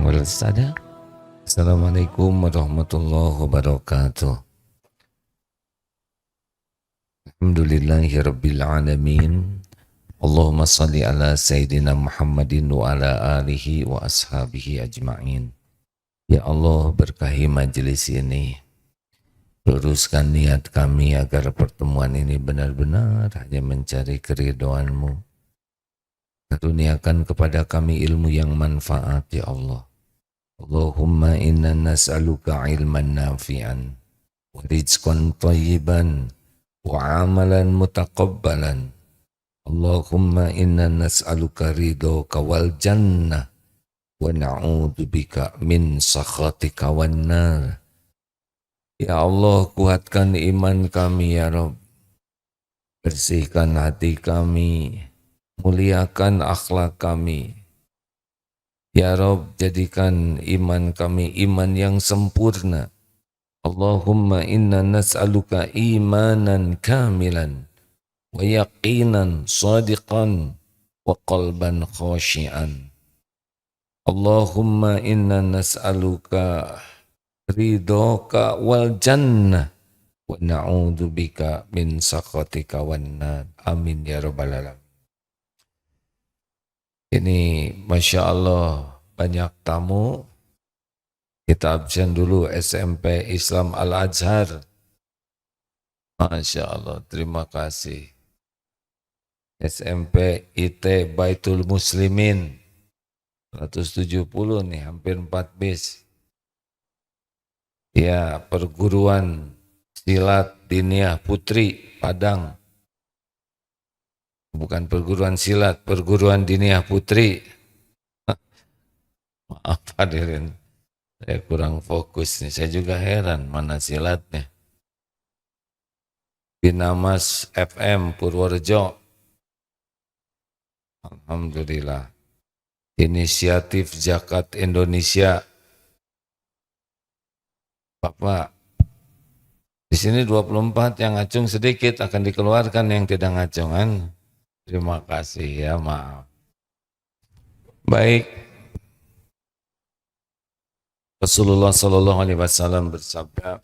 wal sada. Assalamualaikum warahmatullahi wabarakatuh. Alhamdulillahi rabbil alamin. Allahumma salli ala Sayyidina Muhammadin wa ala alihi wa ashabihi ajma'in. Ya Allah, berkahi majelis ini. Luruskan niat kami agar pertemuan ini benar-benar hanya mencari keridhaan-Mu. Karuniakan kepada kami ilmu yang manfaat, ya Allah. Allahumma inna nas'aluka ilman nafi'an wa rizqan thayyiban wa amalan mutaqabbalan. Allahumma inna nas'aluka ridhaka wal jannah wa na'udzubika min sakhatika wan nar. Ya Allah, kuatkan iman kami ya Rabb. Bersihkan hati kami, muliakan akhlak kami. Ya Rabb, jadikan iman kami iman yang sempurna. Allahumma inna nas'aluka imanan kamilan wa yaqinan sadiqan wa qalban khashian. Allahumma inna nas'aluka ridhaka wal jannah wa na'udzubika min sakhatika wan nar. Amin ya rabbal alamin. Ini Masya Allah banyak tamu. Kita absen dulu SMP Islam Al-Azhar. Masya Allah, terima kasih. SMP IT Baitul Muslimin 170 nih, hampir 4 bis. Ya, perguruan silat Diniyah Putri Padang. Bukan perguruan silat, perguruan Diniyah Putri. Maaf hadirin, saya kurang fokus nih. Saya juga heran mana silatnya. Binamas FM Purworejo. Alhamdulillah. Inisiatif Zakat Indonesia. Bapak, di sini 24 yang ngacung sedikit akan dikeluarkan yang tidak ngacungan. Terima kasih ya, maaf. Baik. Rasulullah Sallallahu Alaihi Wasallam bersabda,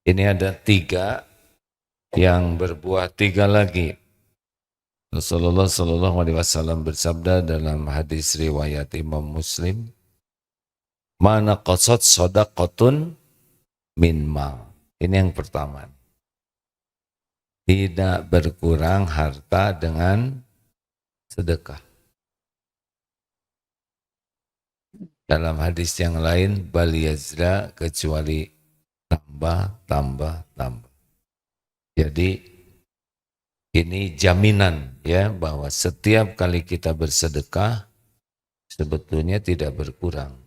ini ada 3 yang berbuah 3 lagi. Rasulullah Sallallahu Alaihi Wasallam bersabda dalam hadis riwayat Imam Muslim, mana qasad shadaqatun min mal. Ini yang pertama. Tidak berkurang harta dengan sedekah. Dalam hadis yang lain, bal yazda, kecuali tambah. Jadi ini jaminan ya bahwa setiap kali kita bersedekah sebetulnya tidak berkurang.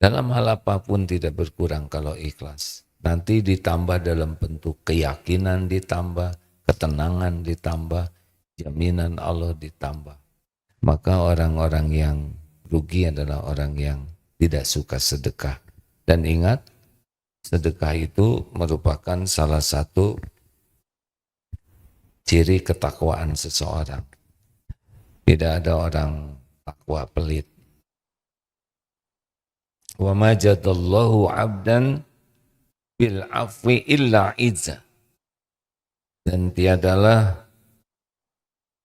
Dalam hal apapun tidak berkurang kalau ikhlas. Nanti ditambah dalam bentuk keyakinan ditambah, ketenangan ditambah, jaminan Allah ditambah. Maka orang-orang yang rugi adalah orang yang tidak suka sedekah. Dan ingat, sedekah itu merupakan salah satu ciri ketakwaan seseorang. Tidak ada orang takwa pelit. Wa ma jadallahu 'abdan bil afwi illa izza. Dan tiadalah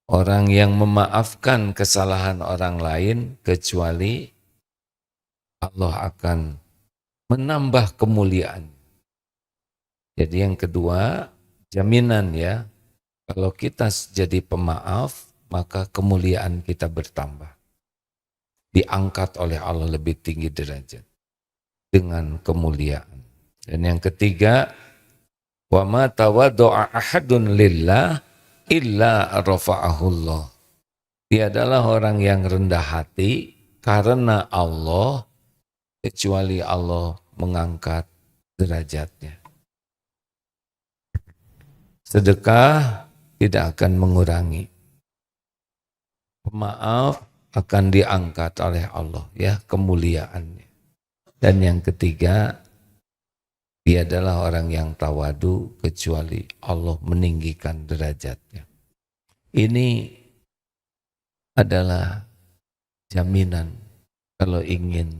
orang yang memaafkan kesalahan orang lain kecuali Allah akan menambah kemuliaan. Jadi yang kedua, jaminan ya, kalau kita jadi pemaaf, maka kemuliaan kita bertambah. Diangkat oleh Allah lebih tinggi derajat dengan kemuliaan. Dan yang ketiga, wa ma tawaddu'a ahadun lillah illa rafa'ahullah. Dia adalah orang yang rendah hati karena Allah, kecuali Allah mengangkat derajatnya. Sedekah tidak akan mengurangi. Pemaaf akan diangkat oleh Allah ya kemuliaannya. Dan yang ketiga, dia adalah orang yang tawadu kecuali Allah meninggikan derajatnya. Ini adalah jaminan kalau ingin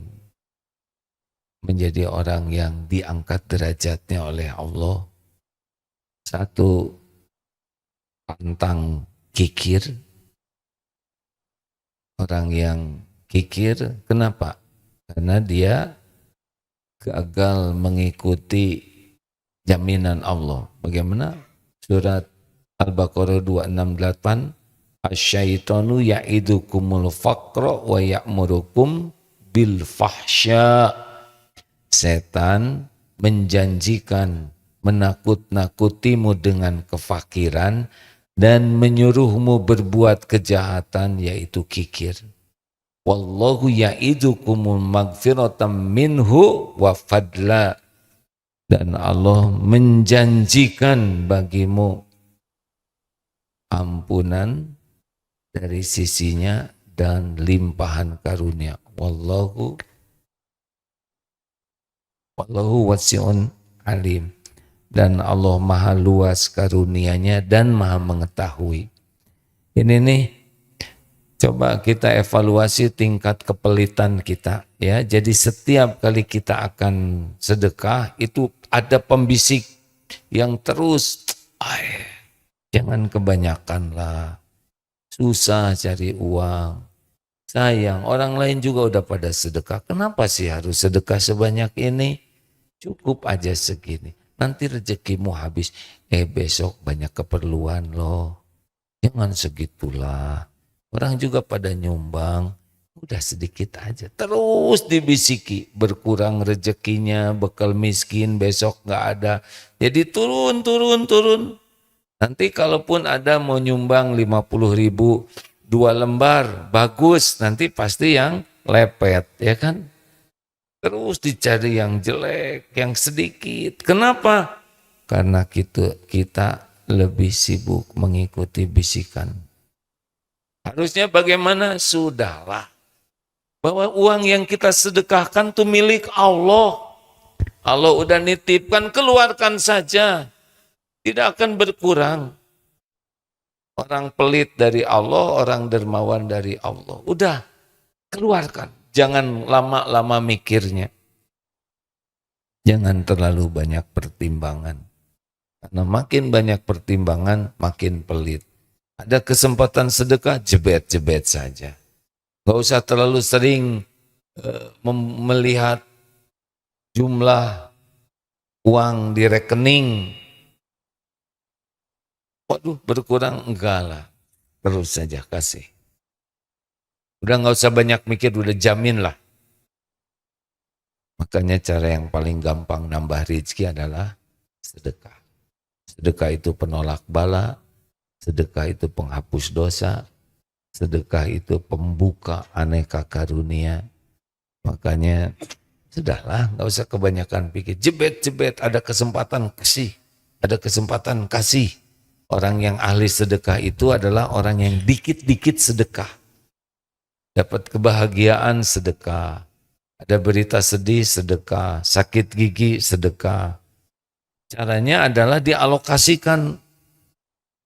menjadi orang yang diangkat derajatnya oleh Allah, satu, pantang kikir. Orang yang kikir, kenapa? Karena dia gagal mengikuti jaminan Allah. Bagaimana? Surat Al-Baqarah 268, Asyaitonu ya'idukumul faqra wa ya'murukum bil fahsya. Setan menjanjikan menakut-nakutimu dengan kefakiran dan menyuruhmu berbuat kejahatan, yaitu kikir. Wallahu ya'idukumul magfiratam minhu wa fadla. Dan Allah menjanjikan bagimu ampunan dari sisinya dan limpahan karunia. Wallahu wasi'un alim. Dan Allah maha luas karunianya dan maha mengetahui. Ini nih, coba kita evaluasi tingkat kepelitan kita, ya. Jadi setiap kali kita akan sedekah itu ada pembisik yang terus, jangan kebanyakan lah, susah cari uang, sayang orang lain juga udah pada sedekah, kenapa sih harus sedekah sebanyak ini? Cukup aja segini, nanti rezekimu habis, besok banyak keperluan loh, jangan segitulah. Orang juga pada nyumbang, udah sedikit aja. Terus dibisiki, berkurang rezekinya, bekal miskin, besok gak ada. Jadi turun. Nanti kalaupun ada mau nyumbang 50.000, 2 lembar, bagus. Nanti pasti yang lepet, ya kan? Terus dicari yang jelek, yang sedikit. Kenapa? Karena kita lebih sibuk mengikuti bisikan. Harusnya bagaimana? Sudahlah. Bahwa uang yang kita sedekahkan itu milik Allah. Allah udah nitipkan, keluarkan saja. Tidak akan berkurang. Orang pelit dari Allah, orang dermawan dari Allah. Udah, keluarkan. Jangan lama-lama mikirnya. Jangan terlalu banyak pertimbangan. Karena makin banyak pertimbangan, makin pelit. Ada kesempatan sedekah, jebet-jebet saja. Gak usah terlalu sering melihat jumlah uang di rekening. Waduh, berkurang, enggak lah. Terus saja kasih. Udah gak usah banyak mikir, udah jamin lah. Makanya cara yang paling gampang nambah rezeki adalah sedekah. Sedekah itu penolak bala, sedekah itu penghapus dosa, sedekah itu pembuka aneka karunia. Makanya sudahlah, gak usah kebanyakan pikir. Jebet-jebet, ada kesempatan kasih. Ada kesempatan kasih. Orang yang ahli sedekah itu adalah orang yang dikit-dikit sedekah. Dapat kebahagiaan sedekah. Ada berita sedih sedekah. Sakit gigi sedekah. Caranya adalah dialokasikan.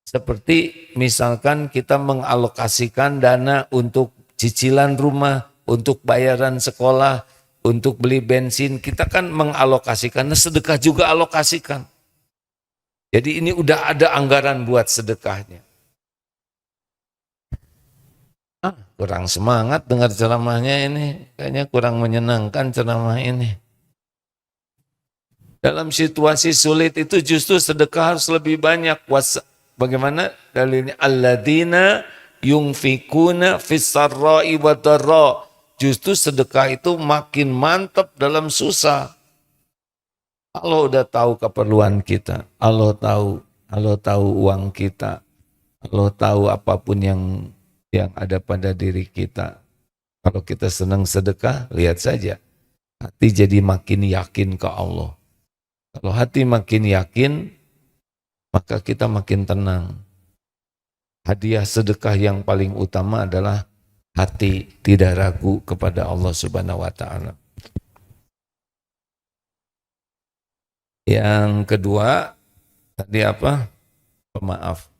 Seperti misalkan kita mengalokasikan dana untuk cicilan rumah, untuk bayaran sekolah, untuk beli bensin. Kita kan mengalokasikan, sedekah juga alokasikan. Jadi ini udah ada anggaran buat sedekahnya. Kurang semangat dengar ceramahnya ini. Kayaknya kurang menyenangkan ceramah ini. Dalam situasi sulit itu justru sedekah harus lebih banyak. Bagaimana dalilnya? Alladzina yunfikuna fis-sarra'i wa dharra. Justru sedekah itu makin mantap dalam susah. Allah udah tahu keperluan kita. Allah tahu uang kita. Allah tahu apapun yang ada pada diri kita. Kalau kita senang sedekah, lihat saja. Hati jadi makin yakin ke Allah. Kalau hati makin yakin, maka kita makin tenang. Hadiah sedekah yang paling utama adalah hati tidak ragu kepada Allah Subhanahu wa Ta'ala. Yang kedua, tadi apa? Pemaaf.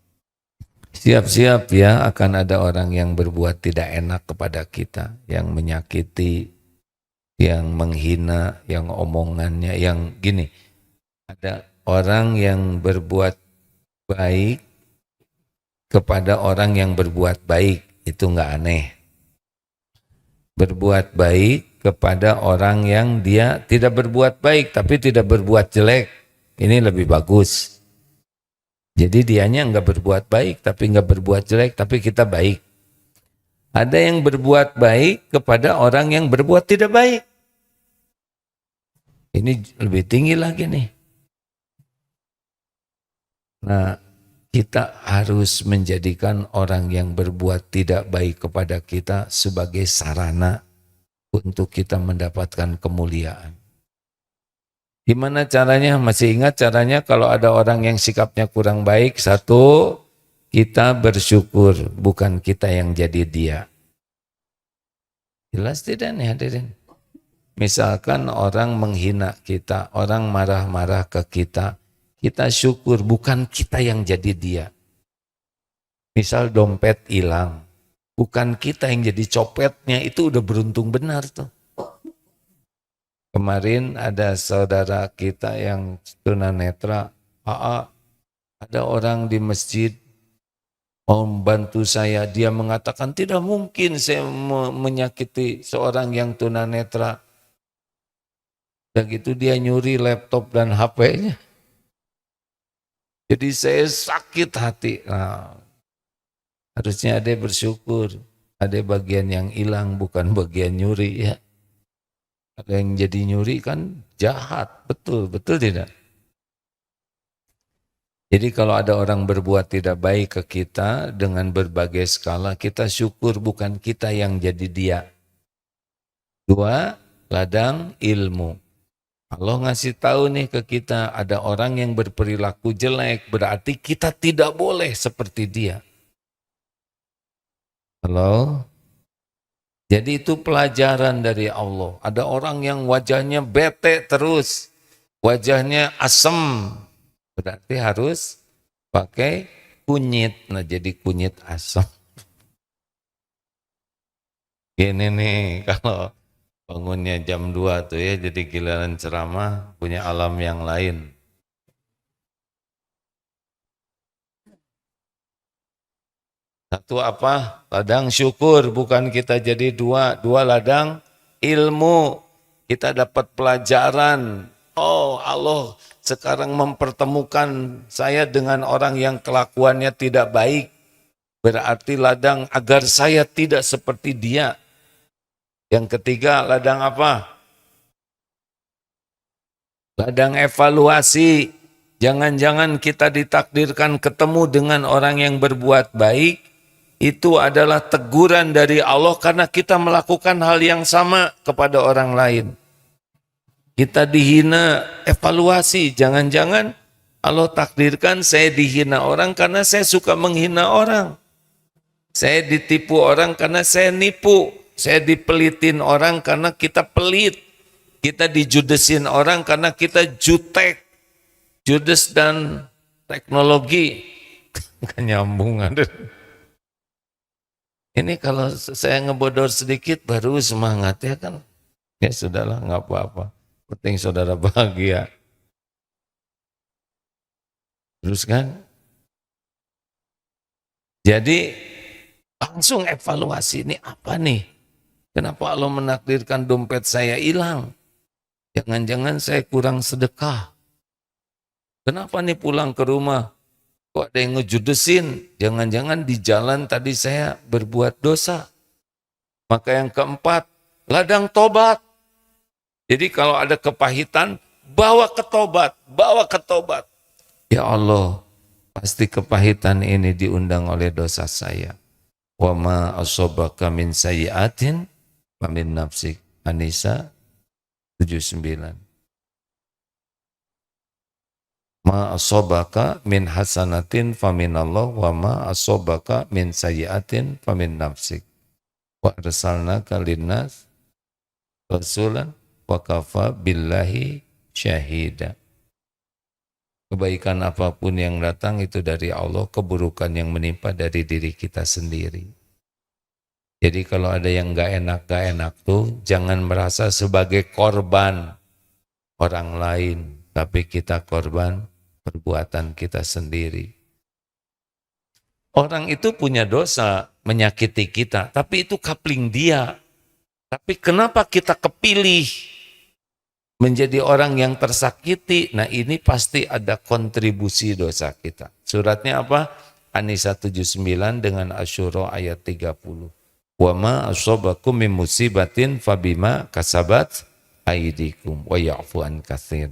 Siap-siap ya, akan ada orang yang berbuat tidak enak kepada kita, yang menyakiti, yang menghina, yang omongannya, yang gini. Ada orang yang berbuat baik kepada orang yang berbuat baik, itu nggak aneh. Berbuat baik kepada orang yang dia tidak berbuat baik tapi tidak berbuat jelek, ini lebih bagus. Jadi dianya nggak berbuat baik tapi nggak berbuat jelek, tapi kita baik. Ada yang berbuat baik kepada orang yang berbuat tidak baik. Ini lebih tinggi lagi nih. Nah, kita harus menjadikan orang yang berbuat tidak baik kepada kita sebagai sarana untuk kita mendapatkan kemuliaan. Gimana caranya? Masih ingat caranya kalau ada orang yang sikapnya kurang baik? Satu, kita bersyukur, bukan kita yang jadi dia. Jelas tidak nih hadirin? Misalkan orang menghina kita, orang marah-marah ke kita, kita syukur, bukan kita yang jadi dia. Misal dompet hilang, bukan kita yang jadi copetnya, itu udah beruntung benar tuh. Kemarin ada saudara kita yang tunanetra, ada orang di masjid mau membantu saya, dia mengatakan tidak mungkin saya menyakiti seorang yang tunanetra. Dan gitu dia nyuri laptop dan HP-nya. Jadi saya sakit hati. Nah, harusnya ada bersyukur, ada bagian yang hilang bukan bagian nyuri ya. Ada yang jadi nyuri kan jahat, betul tidak? Jadi kalau ada orang berbuat tidak baik ke kita dengan berbagai skala, kita syukur bukan kita yang jadi dia. Dua, ladang ilmu. Allah ngasih tahu nih ke kita ada orang yang berperilaku jelek, berarti kita tidak boleh seperti dia. Halo? Jadi itu pelajaran dari Allah. Ada orang yang wajahnya bete terus, wajahnya asem, berarti harus pakai kunyit. Nah jadi kunyit asem. Gini nih kalau bangunnya jam 2 tuh ya, jadi giliran ceramah punya alam yang lain. Satu apa? Ladang syukur, bukan kita jadi dua. Dua ladang ilmu. Kita dapat pelajaran. Oh Allah sekarang mempertemukan saya dengan orang yang kelakuannya tidak baik. Berarti ladang agar saya tidak seperti dia. Yang ketiga ladang apa? Ladang evaluasi. Jangan-jangan kita ditakdirkan ketemu dengan orang yang berbuat baik, itu adalah teguran dari Allah karena kita melakukan hal yang sama kepada orang lain. Kita dihina, evaluasi. Jangan-jangan Allah takdirkan saya dihina orang karena saya suka menghina orang. Saya ditipu orang karena saya nipu. Saya dipelitin orang karena kita pelit. Kita dijudesin orang karena kita jutek. Judes dan teknologi. Kan nyambung ada. Ini kalau saya ngebodor sedikit baru semangat ya kan. Ya sudahlah nggak apa-apa. Penting saudara bahagia. Terus kan. Jadi langsung evaluasi ini apa nih? Kenapa Allah menakdirkan dompet saya hilang? Jangan-jangan saya kurang sedekah. Kenapa nih pulang ke rumah? Kok ada yang ngejudesin? Jangan-jangan di jalan tadi saya berbuat dosa. Maka yang keempat, ladang tobat. Jadi kalau ada kepahitan, bawa ke tobat, bawa ke tobat. Ya Allah, pasti kepahitan ini diundang oleh dosa saya. Wa ma asobaka min sayyi'atin wa min nafsik. An-Nisa 79. Ma asobaka min hasanatin faminallah wa ma asobaka min sayyiatin famin nafsik. Wa arsalnaka linnas rasulan wa kafa billahi syahida. Kebaikan apapun yang datang itu dari Allah, keburukan yang menimpa dari diri kita sendiri. Jadi kalau ada yang gak enak tuh jangan merasa sebagai korban orang lain, tapi kita korban perbuatan kita sendiri. Orang itu punya dosa menyakiti kita, tapi itu coupling dia. Tapi kenapa kita kepilih menjadi orang yang tersakiti? Nah ini pasti ada kontribusi dosa kita. Suratnya apa? An-Nisa 79 dengan Asyura ayat 30. Wa ma asabakum min musibatin fabima kasabat aydikum wa ya'fu an katsir.